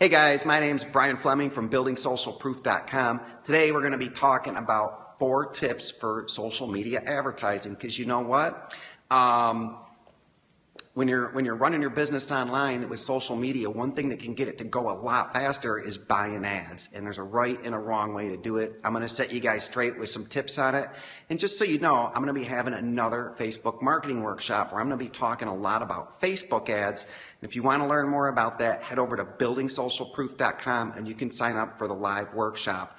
Hey guys, my name's Brian Fleming from buildingsocialproof.com. Today we're going to be talking about 4 tips for social media advertising, because you know what? When you're running your business online with social media, one thing that can get it to go a lot faster is buying ads. And there's a right and a wrong way to do it. I'm going to set you guys straight with some tips on it. And just so you know, I'm going to be having another Facebook marketing workshop where I'm going to be talking a lot about Facebook ads. And if you want to learn more about that, head over to buildingsocialproof.com and you can sign up for the live workshop.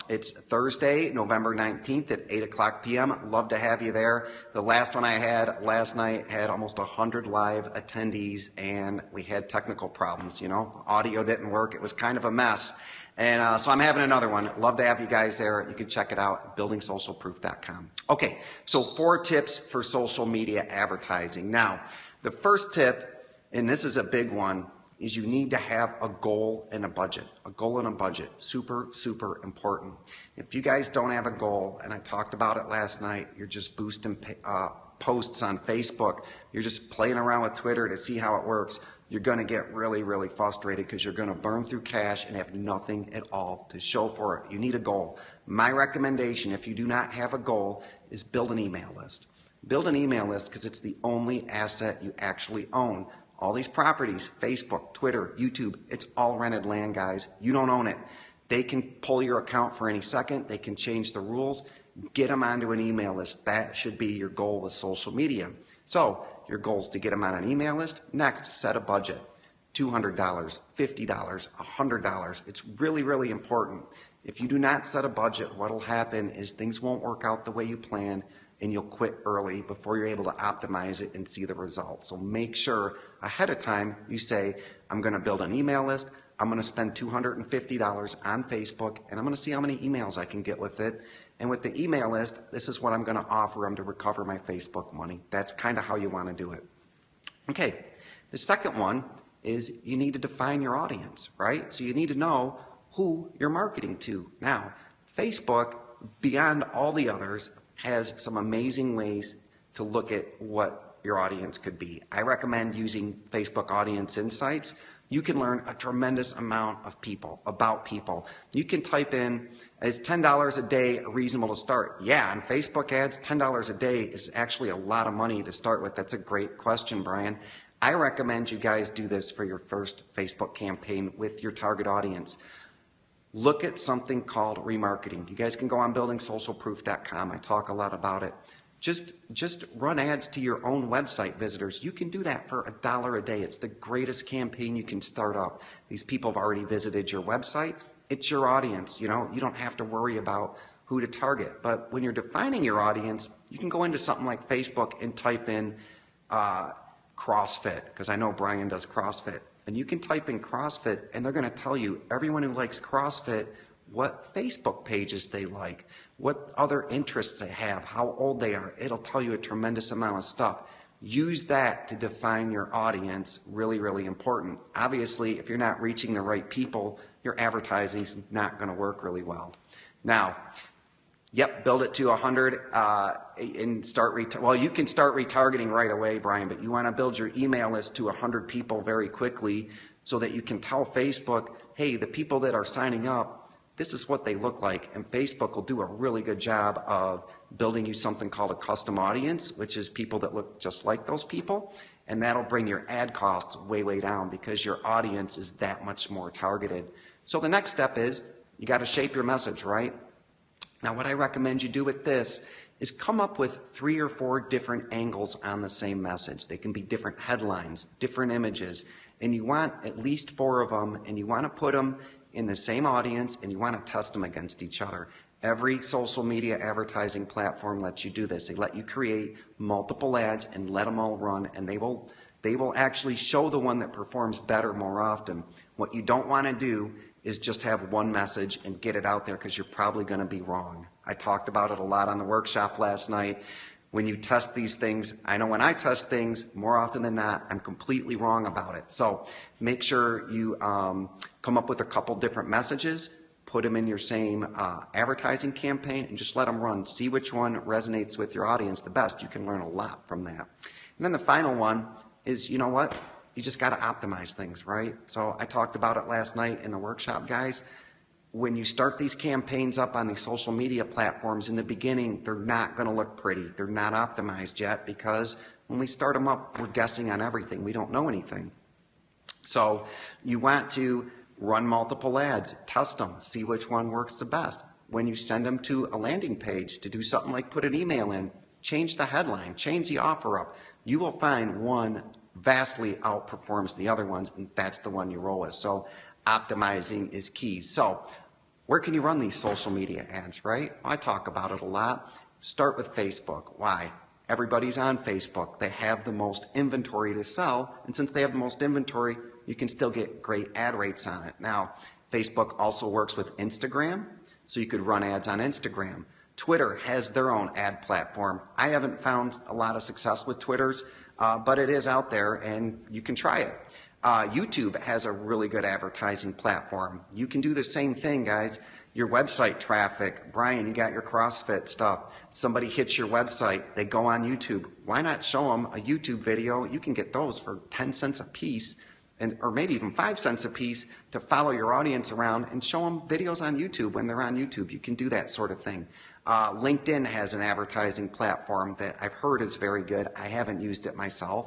It's Thursday, November 19th at 8 o'clock p.m. Love to have you there. The last one I had last night had almost 100 live attendees, and we had technical problems, Audio didn't work. It was kind of a mess. And so I'm having another one. Love to have you guys there. You can check it out at buildingsocialproof.com. Okay, so 4 tips for social media advertising. Now, the first tip, and this is a big one, is you need to have a goal and a budget. A goal and a budget. Super, super important. If you guys don't have a goal, and I talked about it last night, you're just boosting posts on Facebook, you're just playing around with Twitter to see how it works, you're going to get really, really frustrated because you're going to burn through cash and have nothing at all to show for it. You need a goal. My recommendation, if you do not have a goal, is build an email list. Build an email list because it's the only asset you actually own. All these properties, Facebook, Twitter, YouTube, it's all rented land, guys. You don't own it. They can pull your account for any second. They can change the rules. Get them onto an email list. That should be your goal with social media. So your goal is to get them on an email list. Next, set a budget. $200, $50, $100. It's really, really important. If you do not set a budget, what will happen is things won't work out the way you planned, and you'll quit early before you're able to optimize it and see the results. So make sure ahead of time you say, I'm going to build an email list, I'm going to spend $250 on Facebook, and I'm going to see how many emails I can get with it. And with the email list, this is what I'm going to offer them to recover my Facebook money. That's kind of how you want to do it. Okay, the second one is you need to define your audience, right? So you need to know who you're marketing to. Now, Facebook, beyond all the others, has some amazing ways to look at what your audience could be. I recommend using Facebook Audience Insights. You can learn a tremendous amount of people, about people. You can type in, is $10 a day reasonable to start? Yeah, on Facebook ads, $10 a day is actually a lot of money to start with. That's a great question, Brian. I recommend you guys do this for your first Facebook campaign with your target audience. Look at something called remarketing. You guys can go on buildingsocialproof.com. I talk a lot about it. Just run ads to your own website visitors. You can do that for $1 a day. It's the greatest campaign you can start up. These people have already visited your website. It's your audience. You don't have to worry about who to target. But when you're defining your audience, you can go into something like Facebook and type in CrossFit, because I know Brian does CrossFit. And you can type in CrossFit, and they're going to tell you, everyone who likes CrossFit, what Facebook pages they like, what other interests they have, how old they are. It'll tell you a tremendous amount of stuff. Use that to define your audience. Really, really important. Obviously, if you're not reaching the right people, your advertising is not going to work really well. Now, build it to 100 and start well, you can start retargeting right away, Brian, but you want to build your email list to 100 people very quickly so that you can tell Facebook, hey, the people that are signing up, this is what they look like. And Facebook will do a really good job of building you something called a custom audience, which is people that look just like those people. And that'll bring your ad costs way, way down because your audience is that much more targeted. So the next step is you got to shape your message, right? Now, what I recommend you do with this is come up with 3 or 4 different angles on the same message. They can be different headlines, different images, and you want at least 4 of them, and you want to put them in the same audience, and you want to test them against each other. Every social media advertising platform lets you do this. They let you create multiple ads and let them all run, and they will actually show the one that performs better more often. What you don't want to do is just have one message and get it out there, because you're probably going to be wrong. I talked about it a lot on the workshop last night. When you test these things, I know when I test things, more often than not, I'm completely wrong about it. So make sure you come up with a couple different messages, put them in your same advertising campaign, and just let them run. See which one resonates with your audience the best. You can learn a lot from that. And then the final one is, you know what? you just got to optimize things, right? So I talked about it last night in the workshop, guys. When you start these campaigns up on these social media platforms in the beginning, they're not going to look pretty. They're not optimized yet because when we start them up, we're guessing on everything. We don't know anything. So you want to run multiple ads, test them, see which one works the best. When you send them to a landing page to do something like put an email in, change the headline, change the offer up, you will find one vastly outperforms the other ones, and that's the one you roll with. So optimizing is key. So where can you run these social media ads, right? I talk about it a lot. Start with Facebook. Why? Everybody's on Facebook. They have the most inventory to sell, and since they have the most inventory, you can still get great ad rates on it. Now, Facebook also works with Instagram, so you could run ads on Instagram. Twitter has their own ad platform. I haven't found a lot of success with Twitter's, but it is out there, and you can try it. YouTube has a really good advertising platform. You can do the same thing, guys. Your website traffic, Brian, you got your CrossFit stuff. Somebody hits your website, they go on YouTube. Why not show them a YouTube video? You can get those for 10 cents a piece, or maybe even 5 cents a piece to follow your audience around and show them videos on YouTube when they're on YouTube. You can do that sort of thing. LinkedIn has an advertising platform that I've heard is very good. I haven't used it myself.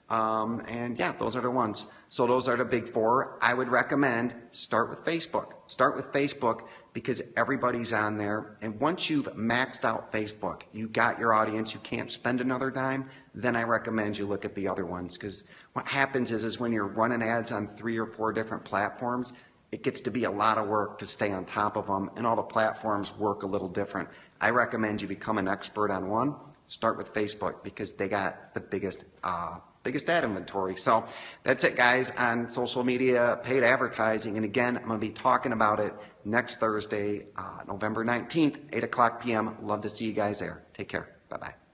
And yeah, those are the ones. So those are the big four. I would recommend start with Facebook. Start with Facebook because everybody's on there. And once you've maxed out Facebook, you've got your audience, you can't spend another dime, then I recommend you look at the other ones. Because what happens is when you're running ads on 3 or 4 different platforms, it gets to be a lot of work to stay on top of them, and all the platforms work a little different. I recommend you become an expert on one. Start with Facebook because they got the biggest ad inventory. So that's it, guys, on social media paid advertising. And again, I'm going to be talking about it next Thursday, November 19th, 8 o'clock p.m. Love to see you guys there. Take care. Bye-bye.